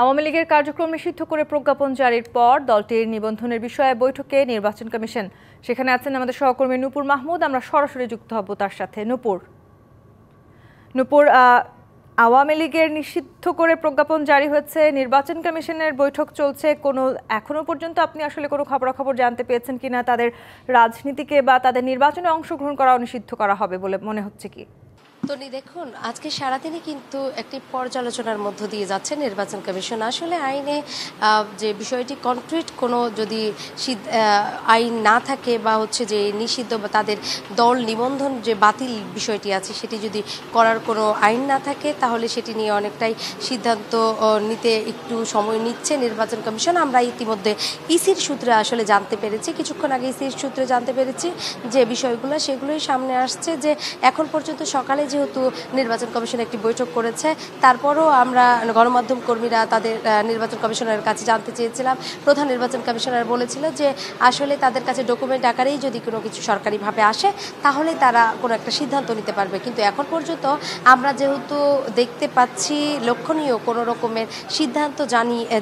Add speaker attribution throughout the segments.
Speaker 1: আওয়ামী লীগের কার্যক্রম নিষিদ্ধ করে প্রজ্ঞাপন জারির পর দলটির নিবন্ধনের বিষয়ে বৈঠকে নির্বাচন কমিশন। সেখানে আছেন আমাদের সহকর্মী নূপুর মাহমুদ। আমরা সরাসরি যুক্ত হব তার সাথে। নূপুর, আওয়ামী লীগের নিষিদ্ধ করে প্রজ্ঞাপন জারি হয়েছে, নির্বাচন কমিশনের বৈঠক চলছে। এখনো পর্যন্ত আপনি আসলে কোনো খবরাখবর জানতে পেয়েছেন কিনা? তাদের রাজনীতিকে বা তাদের নির্বাচনে অংশগ্রহণ করাও নিষিদ্ধ করা হবে বলে মনে হচ্ছে কি?
Speaker 2: তনি, দেখুন, আজকে সারাদিনই কিন্তু একটি পর্যালোচনার মধ্য দিয়ে যাচ্ছে নির্বাচন কমিশন। আসলে আইনে যে বিষয়টি কনক্রিট কোনো যদি আইন না থাকে বা হচ্ছে যে নিষিদ্ধ বা তাদের দল নিবন্ধন যে বাতিল বিষয়টি আছে সেটি যদি করার কোনো আইন না থাকে, তাহলে সেটি নিয়ে অনেকটাই সিদ্ধান্ত নিতে একটু সময় নিচ্ছে নির্বাচন কমিশন। আমরা ইতিমধ্যে ইসির সূত্রে আসলে জানতে পেরেছি, কিছুক্ষণ আগে ইসির সূত্রে জানতে পেরেছি যে বিষয়গুলো সেগুলোই সামনে আসছে। যে এখন পর্যন্ত সকালে যেহেতু নির্বাচন কমিশন একটি বৈঠক করেছে, তারপরও আমরা গণমাধ্যম কর্মীরা তাদের নির্বাচন কমিশনারের কাছে জানতে চেয়েছিলাম। প্রধান নির্বাচন কমিশনার বলেছিল যে আসলে তাদের কাছে ডকুমেন্ট আকারেই যদি কোনো কিছু সরকারিভাবে আসে তাহলে তারা কোনো একটা সিদ্ধান্ত নিতে পারবে। কিন্তু এখন পর্যন্ত আমরা যেহেতু দেখতে পাচ্ছি লক্ষণীয় কোনো রকমের সিদ্ধান্ত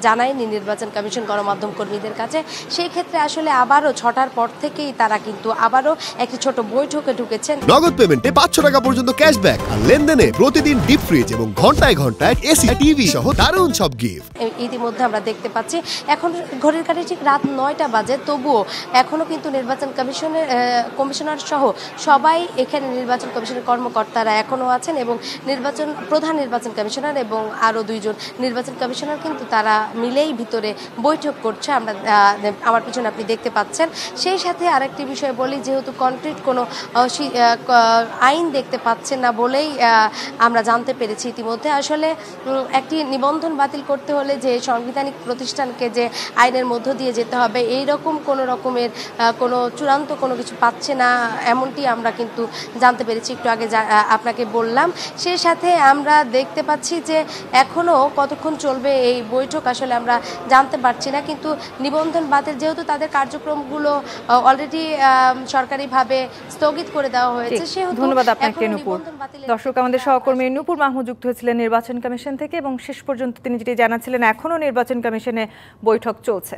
Speaker 2: জানায়নি নির্বাচন কমিশন গণমাধ্যম কর্মীদের কাছে, সেই ক্ষেত্রে আসলে আবারও 6টার পর থেকেই তারা কিন্তু আবারও একটি ছোট বৈঠকে ঢুকেছেন।
Speaker 3: নগদ পেমেন্টে 500 টাকা পর্যন্ত ক্যাশব্যাক আর লেনদেনে প্রতিদিন ডিপ ফ্রিজ এবং ঘন্টায় ঘন্টায় এসি টিভি সহ দারুণ সব গিফট।
Speaker 2: ইতিমধ্যে আমরা দেখতে পাচ্ছি এখন ঘড়ির কাঁটায় ঠিক রাত 9টা বাজে, তবুও এখনো কিন্তু নির্বাচন কমিশনার সহ সবাই এখানে নির্বাচন কমিশনের কর্মকর্তারা এখনো আছেন এবং প্রধান নির্বাচন কমিশনার এবং আরও 2জন নির্বাচন কমিশনার কিন্তু তারা মিলেই ভিতরে বৈঠক করছে। আমার পিছনে আপনি দেখতে পাচ্ছেন। সেই সাথে আরেকটি বিষয় বলি, যেহেতু কনক্রিট কোনো আইন দেখতে পাচ্ছেন না বলেই আমরা জানতে পেরেছি ইতিমধ্যে। আসলে একটি নিবন্ধন বাতিল করতে হলে যে সাংবিধানিক প্রতিষ্ঠানকে যে আইনের মধ্য দিয়ে যেতে হবে, এই রকম কোনো রকমের কোনো চূড়ান্ত কোনো কিছু পাচ্ছে না, এমনটি আমরা কিন্তু জানতে পেরেছি, একটু আগে আপনাকে বললাম। সেই সাথে আমরা দেখতে পাচ্ছি যে এখনও কতক্ষণ চলবে এই বৈঠক আসলে আমরা জানতে পারছি না। কিন্তু নিবন্ধন বাতিল যেহেতু তাদের কার্যক্রমগুলো অলরেডি সরকারিভাবে স্থগিত করে দেওয়া হয়েছে, সেহেতু
Speaker 1: ধন্যবাদ আপনাকে নূপুর। দর্শক, আমাদের সহকর্মী নূপুর মাহমুদ যুক্ত হয়েছিলেন নির্বাচন কমিশন থেকে এবং শেষ পর্যন্ত তিনি যেটি জানাচ্ছিলেন এখনও নির্বাচন কমিশনে বৈঠক চলছে।